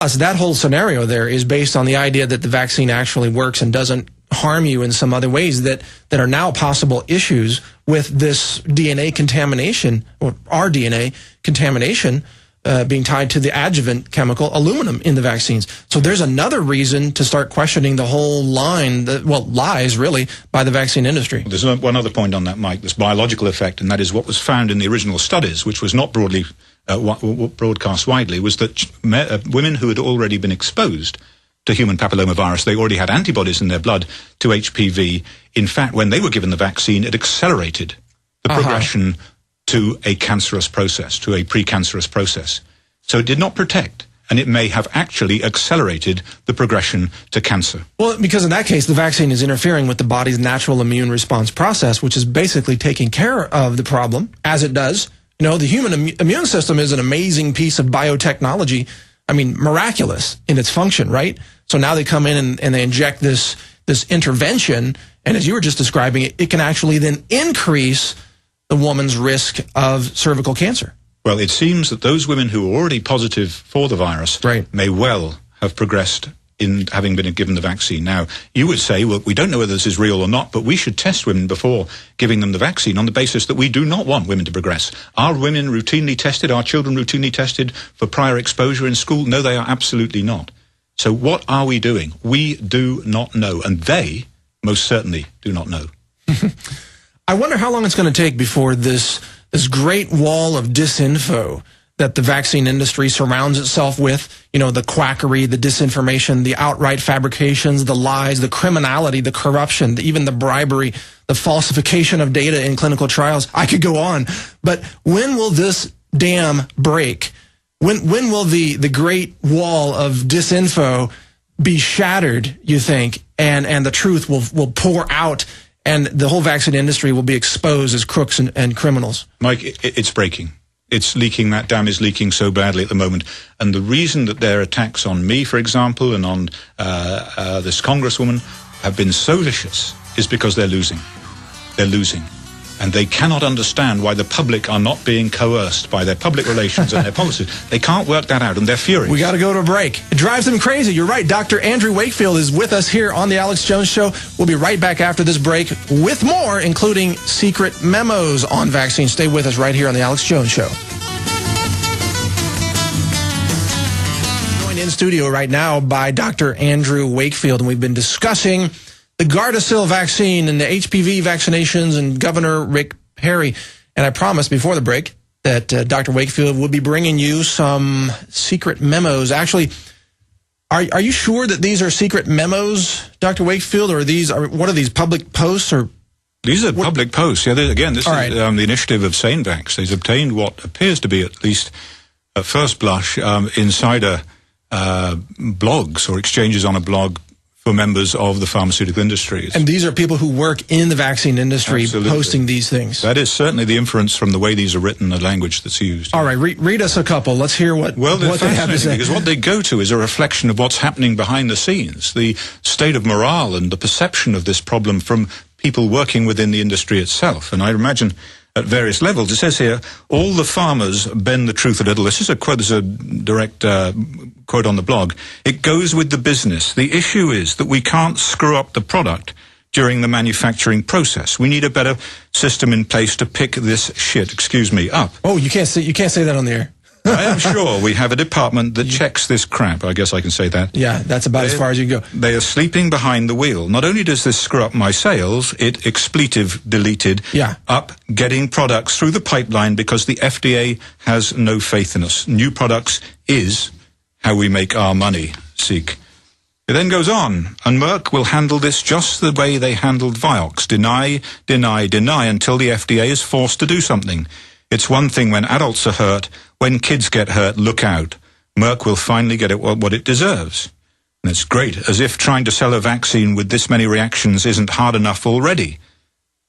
that whole scenario there is based on the idea that the vaccine actually works and doesn't harm you in some other ways that are now possible issues with this DNA contamination, or our DNA contamination, being tied to the adjuvant chemical aluminum in the vaccines. So there's another reason to start questioning the whole line, lies really, by the vaccine industry. There's one other point on that, Mike, this biological effect, and that is what was found in the original studies, which was not broadly broadcast widely, was that women who had already been exposed to human papillomavirus, they already had antibodies in their blood to HPV. In fact, when they were given the vaccine, it accelerated the progression to a cancerous process, to a precancerous process. So it did not protect, and it may have actually accelerated the progression to cancer. Well, because in that case, the vaccine is interfering with the body's natural immune response process, which is basically taking care of the problem, as it does. You know, the human immune system is an amazing piece of biotechnology. I mean, miraculous in its function, right? So now they come in and they inject this intervention, and as you were just describing it, it can actually then increase the woman's risk of cervical cancer. Well, it seems that those women who are already positive for the virus may well have progressed in having been given the vaccine. Now, you would say, well, we don't know whether this is real or not, but we should test women before giving them the vaccine on the basis that we do not want women to progress. Are women routinely tested? Are children routinely tested for prior exposure in school? No, they are absolutely not. So what are we doing? We do not know, and they most certainly do not know. I wonder how long it's going to take before this great wall of disinfo that the vaccine industry surrounds itself with, you know, the quackery, the disinformation, the outright fabrications, the lies, the criminality, the corruption, even the bribery, the falsification of data in clinical trials. I could go on. But when will this dam break? When will the great wall of disinfo be shattered, you think, and the truth will pour out, and the whole vaccine industry will be exposed as crooks and criminals? Mike, it's breaking. It's leaking. That dam is leaking so badly at the moment. And the reason that their attacks on me, for example, and on this congresswoman have been so vicious is because they're losing. They're losing. And they cannot understand why the public are not being coerced by their public relations and their policies. They can't work that out, and they're furious. We got to go to a break. It drives them crazy. You're right. Dr. Andrew Wakefield is with us here on The Alex Jones Show. We'll be right back after this break with more, including secret memos on vaccines. Stay with us right here on The Alex Jones Show. Joined in studio right now by Dr. Andrew Wakefield, and we've been discussing the Gardasil vaccine and the HPV vaccinations and Governor Rick Perry. And I promised before the break that Dr. Wakefield would be bringing you some secret memos. Actually, are you sure that these are secret memos, Dr. Wakefield, or what are these, public posts? Or these are public posts. Yeah, again, this is the initiative of SaneVax. They've obtained what appears to be, at least at first blush, insider blogs or exchanges on a blog for members of the pharmaceutical industry. And these are people who work in the vaccine industry. Absolutely. Posting these things. That is certainly the inference from the way these are written, the language that's used. All right, read us a couple. Let's hear what they have to say. Because what they go to is a reflection of what's happening behind the scenes, the state of morale and the perception of this problem from people working within the industry itself. And I imagine at various levels. It says here, all the farmers bend the truth a little. This is a quote, there's a direct quote on the blog. It goes with the business. The issue is that we can't screw up the product during the manufacturing process. We need a better system in place to pick this shit, up. Oh, you can't say that on the air. I am sure we have a department that checks this crap. I guess I can say that. Yeah, that's about as far as you can go. They are sleeping behind the wheel. Not only does this screw up my sales, it expletive deleted up getting products through the pipeline because the FDA has no faith in us. New products is how we make our money, Seek. It then goes on, and Merck will handle this just the way they handled Vioxx. Deny, deny, deny until the FDA is forced to do something. It's one thing when adults are hurt. When kids get hurt, look out. Merck will finally get it what it deserves. And it's great, as if trying to sell a vaccine with this many reactions isn't hard enough already.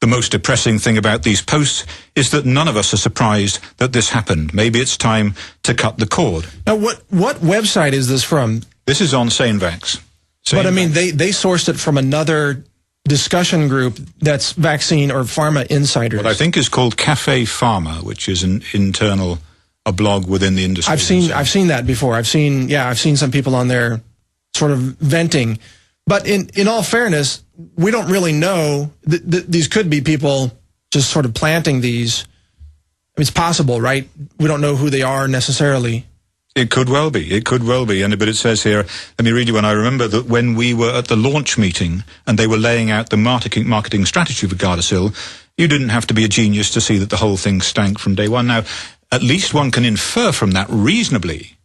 The most depressing thing about these posts is that none of us are surprised that this happened. Maybe it's time to cut the cord. Now, what website is this from? This is on SaneVax. But I mean, they sourced it from another discussion group that's vaccine or pharma insiders. What I think is called Cafe Pharma, which is an internal a blog within the industry. I've seen that before. I've seen some people on there sort of venting. But in all fairness, we don't really know. These could be people just sort of planting these. I mean, it's possible, right? We don't know who they are necessarily. It could well be. It could well be. But it says here, let me read you one. I remember that when we were at the launch meeting and they were laying out the marketing strategy for Gardasil, you didn't have to be a genius to see that the whole thing stank from day one. Now, at least one can infer from that reasonably,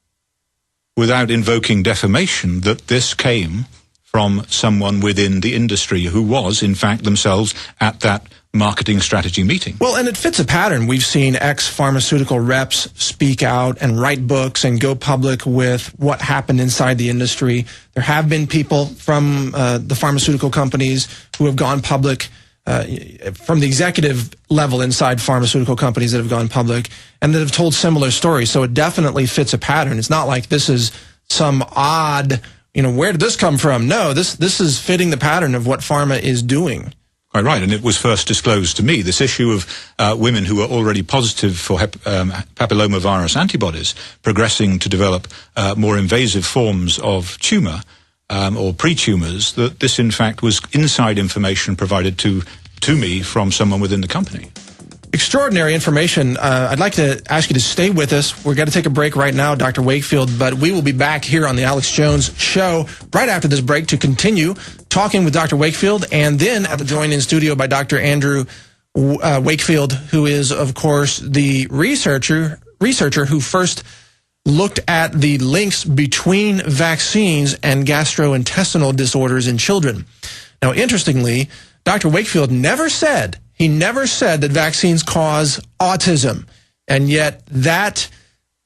without invoking defamation, that this came from someone within the industry who was, in fact, themselves at that marketing strategy meeting. Well, and it fits a pattern. We've seen ex-pharmaceutical reps speak out and write books and go public with what happened inside the industry. There have been people from the pharmaceutical companies who have gone public, from the executive level inside pharmaceutical companies that have gone public and that have told similar stories. So it definitely fits a pattern. It's not like this is some odd, where did this come from? No, this is fitting the pattern of what pharma is doing. Quite right, and it was first disclosed to me, this issue of women who were already positive for papillomavirus antibodies progressing to develop more invasive forms of tumour or pre-tumours, that this in fact was inside information provided to me from someone within the company. Extraordinary information. I'd like to ask you to stay with us. We're going to take a break right now, Dr. Wakefield, but we will be back here on the Alex Jones Show right after this break to continue talking with Dr. Wakefield, and then joined in studio by Dr. Andrew Wakefield, who is, of course, the researcher who first looked at the links between vaccines and gastrointestinal disorders in children. Now, interestingly, Dr. Wakefield never said that vaccines cause autism, and yet that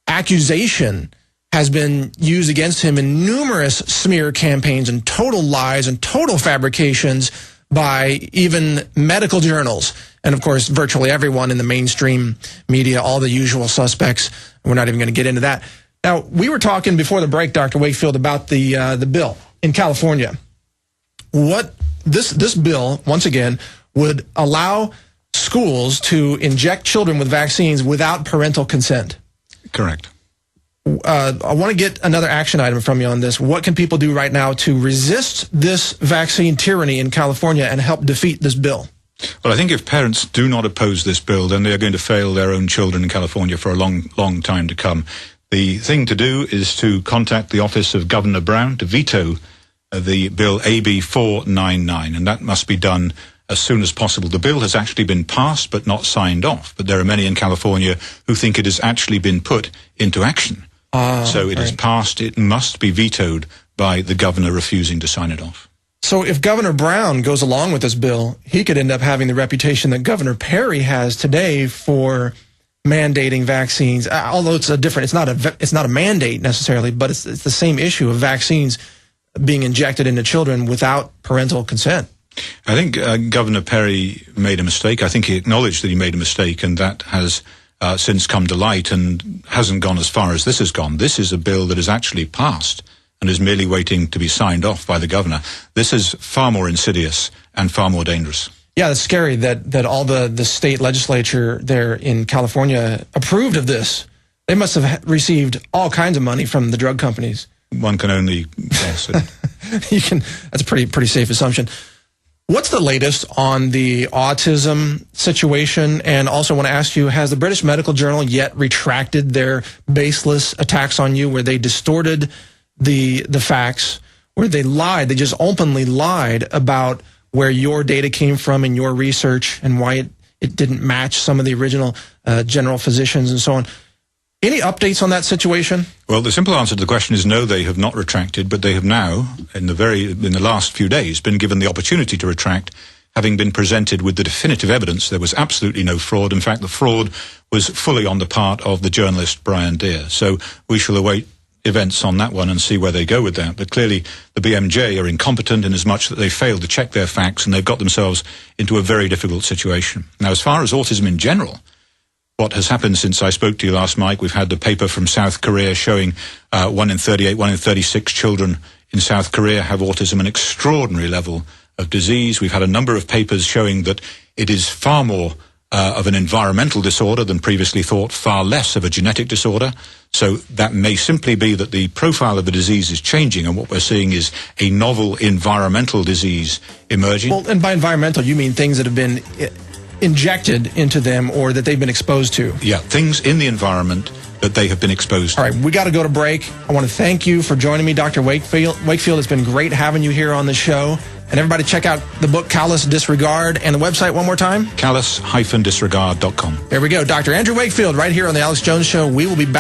accusation has been used against him in numerous smear campaigns and total lies and total fabrications by even medical journals. And, of course, virtually everyone in the mainstream media, all the usual suspects. We're not even going to get into that. Now, we were talking before the break, Dr. Wakefield, about the bill in California. What this bill, once again, would allow schools to inject children with vaccines without parental consent. Correct. I want to get another action item from you on this. What can people do right now to resist this vaccine tyranny in California and help defeat this bill? Well, I think if parents do not oppose this bill, then they are going to fail their own children in California for a long, long time to come. The thing to do is to contact the office of Governor Brown to veto the bill AB 499, and that must be done as soon as possible. The bill has actually been passed but not signed off, but there are many in California who think it has actually been put into action. So it is passed, it must be vetoed by the governor refusing to sign it off. So if Governor Brown goes along with this bill, he could end up having the reputation that Governor Perry has today for mandating vaccines. Although it's not a mandate necessarily, but it's the same issue of vaccines being injected into children without parental consent. I think Governor Perry made a mistake. I think he acknowledged that he made a mistake, and that has since come to light and hasn't gone as far as this has gone. This is a bill that is actually passed and is merely waiting to be signed off by the governor. This is far more insidious and far more dangerous. Yeah, it's scary that all the state legislature there in California approved of this. They must have received all kinds of money from the drug companies. One can only guess. That's a pretty safe assumption. What's the latest on the autism situation? And also want to ask you, has the British Medical Journal yet retracted their baseless attacks on you where they distorted the facts, where they lied, they just openly lied about where your data came from in your research and why it didn't match some of the original general physicians and so on? Any updates on that situation? Well, the simple answer to the question is no, they have not retracted, but they have now, in the last few days, been given the opportunity to retract, having been presented with the definitive evidence there was absolutely no fraud. In fact, the fraud was fully on the part of the journalist Brian Deere. So we shall await events on that one and see where they go with that. But clearly, the BMJ are incompetent in as much that they failed to check their facts and they've got themselves into a very difficult situation. Now, as far as autism in general, what has happened since I spoke to you last, Mike, we've had the paper from South Korea showing 1 in 38, 1 in 36 children in South Korea have autism, an extraordinary level of disease. We've had a number of papers showing that it is far more of an environmental disorder than previously thought, far less of a genetic disorder. So that may simply be that the profile of the disease is changing, and what we're seeing is a novel environmental disease emerging. Well, and by environmental, you mean things that have been injected into them or that they've been exposed to. Yeah, things in the environment that they have been exposed to. All right, we got to go to break. I want to thank you for joining me, Dr. Wakefield. Wakefield, it's been great having you here on the show. And everybody check out the book, Callous Disregard, and the website one more time. Callous-disregard.com. There we go. Dr. Andrew Wakefield right here on The Alex Jones Show. We will be back.